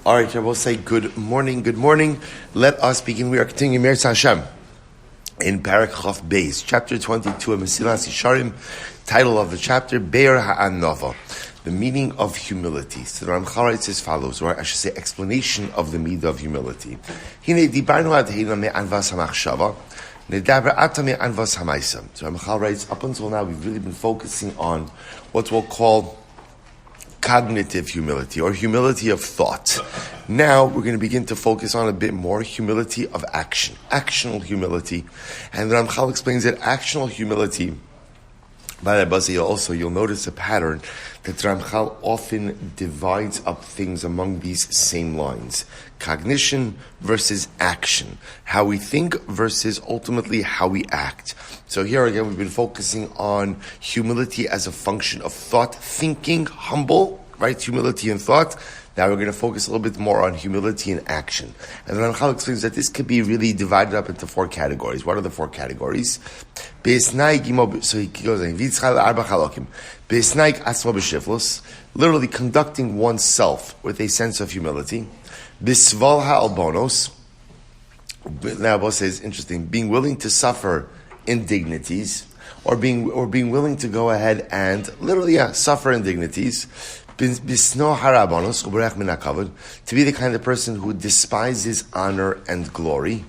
All right, I will say good morning, good morning. Let us begin. We are continuing Mesillas Yesharim in Parak Chaf Beis, chapter 22 of Mesillas Yesharim. Title of the chapter, Be'er Ha'anava, the meaning of humility. So the Ramchal writes as follows, or I should say explanation of the meaning of humility. Hine dibarnu ad heina me'anvas ha'machshava, nedaber ata me'anvas ha'maisa. So Ramchal writes, up until now we've really been focusing on what we'll call cognitive humility, or humility of thought. Now we're going to begin to focus on a bit more humility of action, actional humility. And the Ramchal explains that actional humility, by the way, also you'll notice a pattern that Ramchal often divides up things among these same lines. Cognition versus action. How we think versus ultimately how we act. So here again, we've been focusing on humility as a function of thought, thinking, humble, right? Humility and thought. Now we're going to focus a little bit more on humility and action. And then Ramchal explains that this could be really divided up into four categories. What are the four categories? So he goes in, literally conducting oneself with a sense of humility. Bisval ha'albonos. Now both says, interesting, being willing to suffer indignities, or being willing to go ahead and literally suffer indignities. To be the kind of person who despises honor and glory.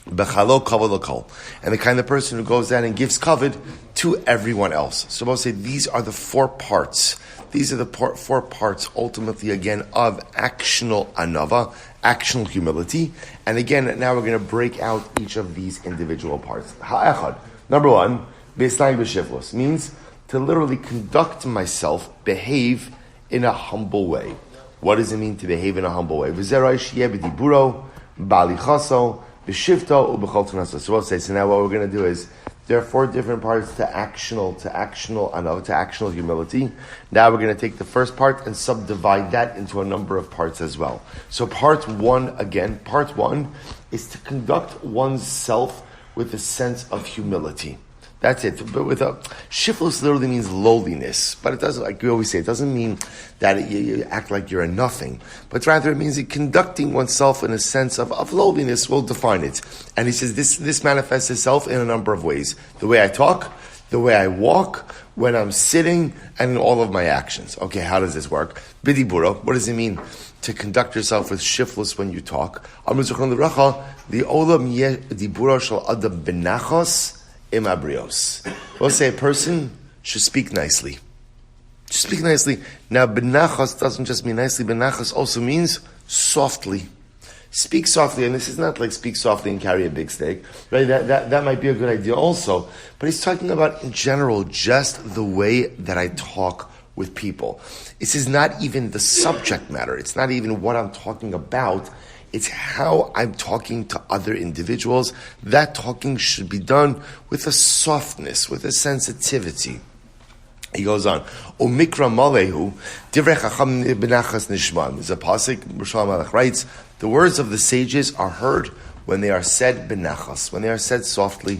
And the kind of person who goes out and gives kavod to everyone else. So we'll say these are the four parts. These are the four parts, ultimately, again, of actional anava, actional humility. And again, now we're going to break out each of these individual parts. Ha'echad. Number one, beisnai b'shivlos, means to literally conduct myself, behave in a humble way. What does it mean to behave in a humble way? So now what we're going to do is, there are four different parts to actional humility. Now we're going to take the first part and subdivide that into a number of parts as well. So part one is to conduct oneself with a sense of humility. That's it. But with a shiflus literally means lowliness. But it doesn't, like we always say, it doesn't mean that you act like you're a nothing. But rather it means conducting oneself in a sense of lowliness. We'll define it. And he says this manifests itself in a number of ways. The way I talk, the way I walk, when I'm sitting, and in all of my actions. Okay, how does this work? Bidibura, what does it mean to conduct yourself with shiflus when you talk? The olam dibura shel adam benachos imabrios. We'll say a person should speak nicely. Just speak nicely. Now, benachos doesn't just mean nicely. Benachos also means softly. Speak softly, and this is not like speak softly and carry a big stick, right? That might be a good idea also. But he's talking about in general, just the way that I talk with people. This is not even the subject matter. It's not even what I'm talking about. It's how I'm talking to other individuals. That talking should be done with a softness, with a sensitivity. He goes on. Omikra malehu divrei chacham benachas nishman. There's a pasuk. Roshal Malach writes, the words of the sages are heard when they are said benachas, when they are said softly.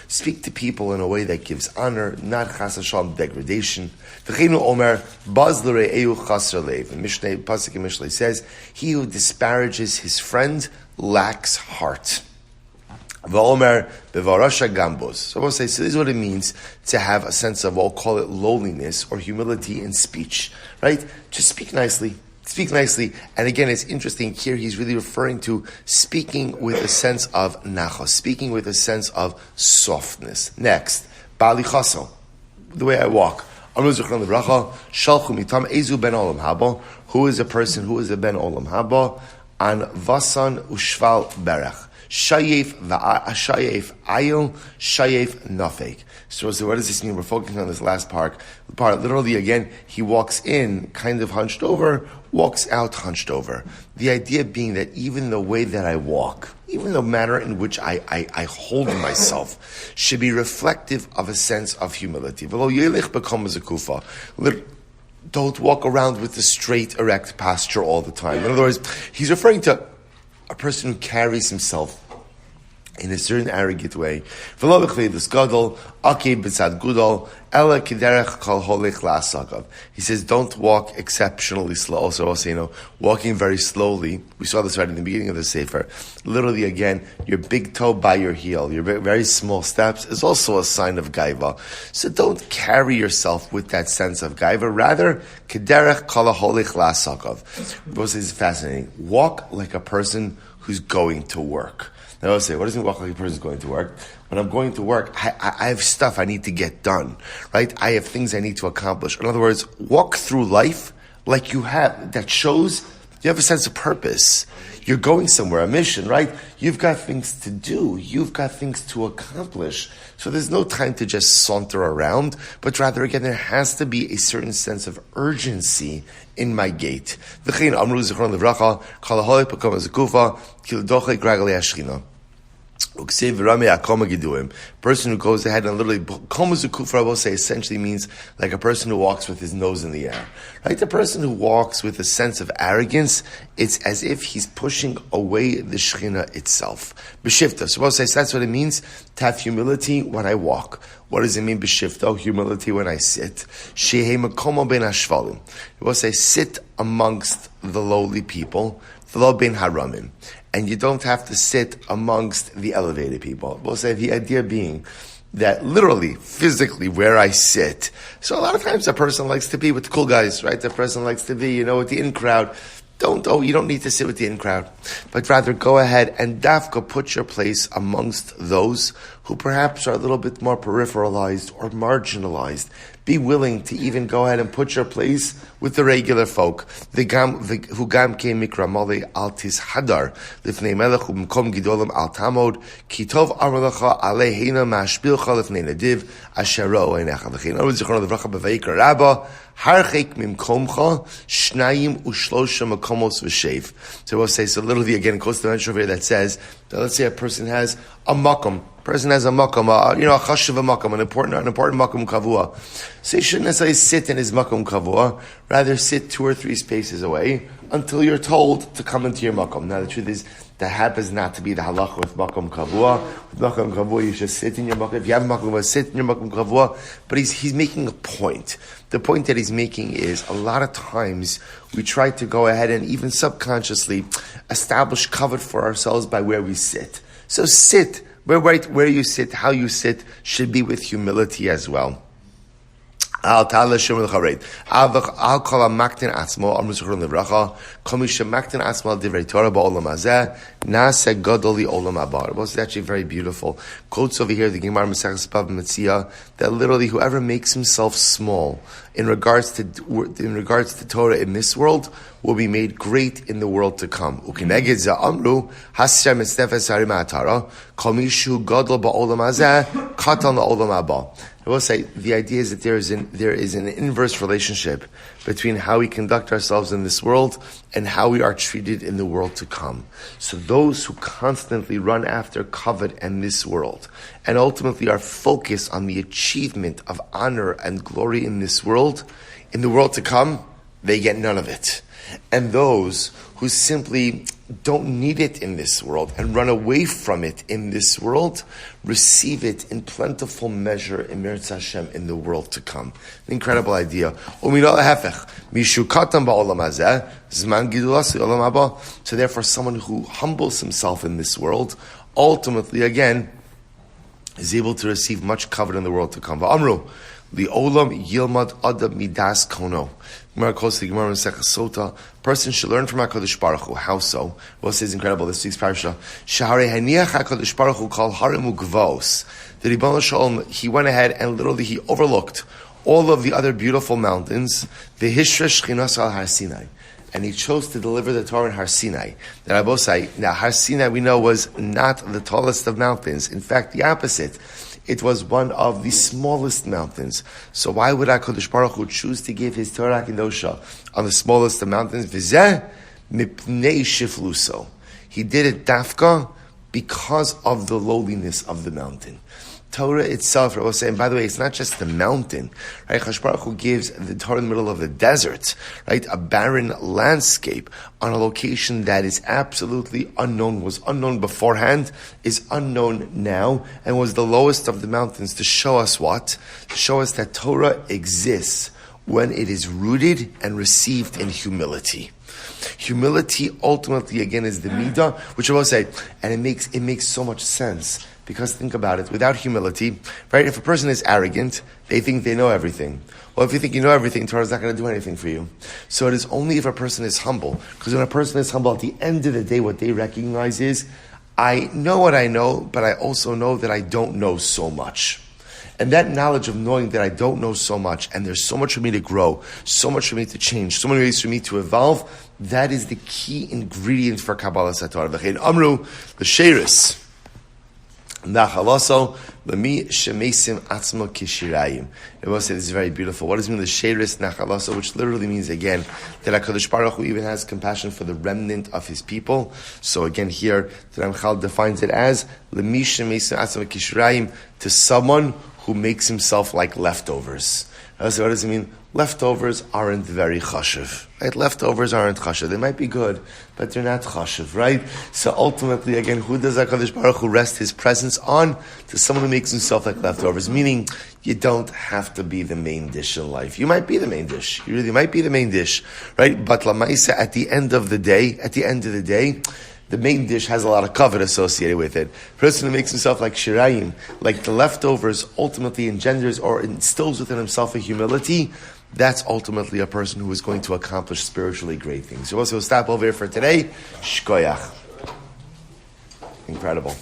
Speak to people in a way that gives honor, not chas v'shalom degradation. V'cheinu omer baz l're'eu chasar leiv. And pasuk in Mishlei says, he who disparages his friend lacks heart. V'omer bevarasha gambos. So we'll say, so this is what it means to have a sense of, we'll call it lowliness or humility in speech, right? Just speak nicely. Speak nicely. And again, it's interesting here, he's really referring to speaking with a sense of nachos, speaking with a sense of softness. Next, bali chaso, the way I walk. Who is a person, who is a ben olam haba? An vasan ushval berach. Shayef ayil, shayef nafek. So what does this mean? We're focusing on this last part. Literally, again, he walks in kind of hunched over, walks out hunched over. The idea being that even the way that I walk, even the manner in which I hold myself, should be reflective of a sense of humility. Don't walk around with the straight, erect posture all the time. In other words, he's referring to a person who carries himself in a certain arrogant way. He says, don't walk exceptionally slow. Also, walking very slowly. We saw this right in the beginning of the Sefer. Literally, again, your big toe by your heel, your very small steps is also a sign of gaiva. So don't carry yourself with that sense of gaiva. Rather, kederech kol holich la'asakav. This is fascinating. Walk like a person who's going to work. Now I'll say, what does it mean walk like a person is going to work? When I'm going to work, I have stuff I need to get done, right? I have things I need to accomplish. In other words, walk through life like you have, that shows you have a sense of purpose. You're going somewhere, a mission, right? You've got things to do. You've got things to accomplish. So there's no time to just saunter around, but rather, again, there has to be a certain sense of urgency in my gait. Person who goes ahead and literally, I will say, essentially means like a person who walks with his nose in the air. Right? The person who walks with a sense of arrogance, it's as if he's pushing away the Shekhinah itself. B'shifta. So I will say, so that's what it means to have humility when I walk. What does it mean, b'shifta? Humility when I sit. Shehei makomo ben hashvalim. I will say, sit amongst the lowly people. V'lo ben haramim. And you don't have to sit amongst the elevated people. We'll say the idea being that literally, physically, where I sit. So a lot of times a person likes to be with the cool guys, right? The person likes to be, with the in crowd. You don't need to sit with the in crowd, but rather go ahead and dafka put your place amongst those who perhaps are a little bit more peripheralized or marginalized. Be willing to even go ahead and put your place with the regular folk. Who gam came mikramali altis hadar lifnei melech umkom gidolim al tamod kitov amrlecha aleheina mashbilcha lifnei nadiv ashero einecha v'chein. In other words, zichron levracha b'veikar rabba harchek mimkomcha shnayim ushlosha makomos v'shev. So we'll say, so literally again, close to the mention over here that says that let's say a person has a makom. Person has a makom, a chashuv makom, an important makom kavua. So you shouldn't necessarily sit in his makom kavua, rather sit 2 or 3 spaces away until you're told to come into your makom. Now the truth is, that happens not to be the halacha with makom kavua. With makom kavua, you should sit in your makom. If you have makom kavua, sit in your makom kavua. But he's making a point. The point that he's making is a lot of times we try to go ahead and even subconsciously establish cover for ourselves by where we sit. So sit. Where you sit, how you sit, should be with humility as well. Al ta'ala shemel chared. Al kol maktin atzmo amru zichron levracha. Kol mi shemaktin atzmo al divrei Torah ba'olam hazeh na'aseh gadol li'olam haba. It was actually very beautiful. Quotes over here the Gemara Mesillas Yesharim that literally whoever makes himself small in regards to Torah in this world will be made great in the world to come. Ukineged za amru hashem esnefes harim atara kol mishu gadol ba'olam hazeh katan la'olam haba. I will say the idea is that there is an inverse relationship between how we conduct ourselves in this world and how we are treated in the world to come. So those who constantly run after covet and this world and ultimately are focused on the achievement of honor and glory in this world, in the world to come, they get none of it. And those who simply don't need it in this world and run away from it in this world, receive it in plentiful measure in Meretz Hashem in the world to come. An incredible idea. So therefore, someone who humbles himself in this world, ultimately, again, is able to receive much covered in the world to come. Li'olam yilmad adam midas kono. Gemara calls the Gemara Masechah Sota. Person should learn from HaKadosh Baruch Hu. How so? Well, it says incredible. This week's parasha. Shaharei haniach HaKadosh Baruch Hu kol harim ugvos. The Ribbon Shalom, he went ahead and literally he overlooked all of the other beautiful mountains. V'hishra shchinas al Har Sinai. And he chose to deliver the Torah in Har Sinai. Now Har Sinai we know was not the tallest of mountains. In fact, the opposite. It was one of the smallest mountains. So why would HaKadosh Baruch Hu choose to give his Torah Kedosha on the smallest of mountains? V'zeh mipnei shifluso. He did it dafka because of the lowliness of the mountain. Torah itself, I will say, and by the way, it's not just the mountain, right? Chakadosh Baruch Hu gives the Torah in the middle of the desert, right? A barren landscape on a location that is absolutely unknown, was unknown beforehand, is unknown now, and was the lowest of the mountains to show us what? To show us that Torah exists when it is rooted and received in humility. Humility ultimately, again, is the midah, which I will say, and it makes so much sense. Because think about it, without humility, right? If a person is arrogant, they think they know everything. Well, if you think you know everything, Torah is not going to do anything for you. So it is only if a person is humble. Because when a person is humble, at the end of the day, what they recognize is, I know what I know, but I also know that I don't know so much. And that knowledge of knowing that I don't know so much, and there's so much for me to grow, so much for me to change, so many ways for me to evolve, that is the key ingredient for Kabbalah Satorah. V'chein amru l'sheiris nachalaso l'mi shemesim atzmo kishirayim. It will say this is very beautiful. What does it mean, l'sheiris nachalaso, which literally means, again, that HaKadosh Baruch Hu even has compassion for the remnant of his people. So again here, the Ramchal defines it as l'mi shemesim atzmo kishirayim, to someone who makes himself like leftovers. So what does it mean? Leftovers aren't very chashuv, right? Leftovers aren't chashuv. They might be good, but they're not chashuv, right? So ultimately, again, who does HaKadosh Baruch Hu rest his presence on? To someone who makes himself like leftovers, meaning you don't have to be the main dish in life. You might be the main dish. You really might be the main dish, right? But lamaisa, at the end of the day, the main dish has a lot of kavod associated with it. The person who makes himself like shirayim, like the leftovers, ultimately engenders or instills within himself a humility. That's ultimately a person who is going to accomplish spiritually great things. So we'll stop over here for today. Shkoyach. Incredible.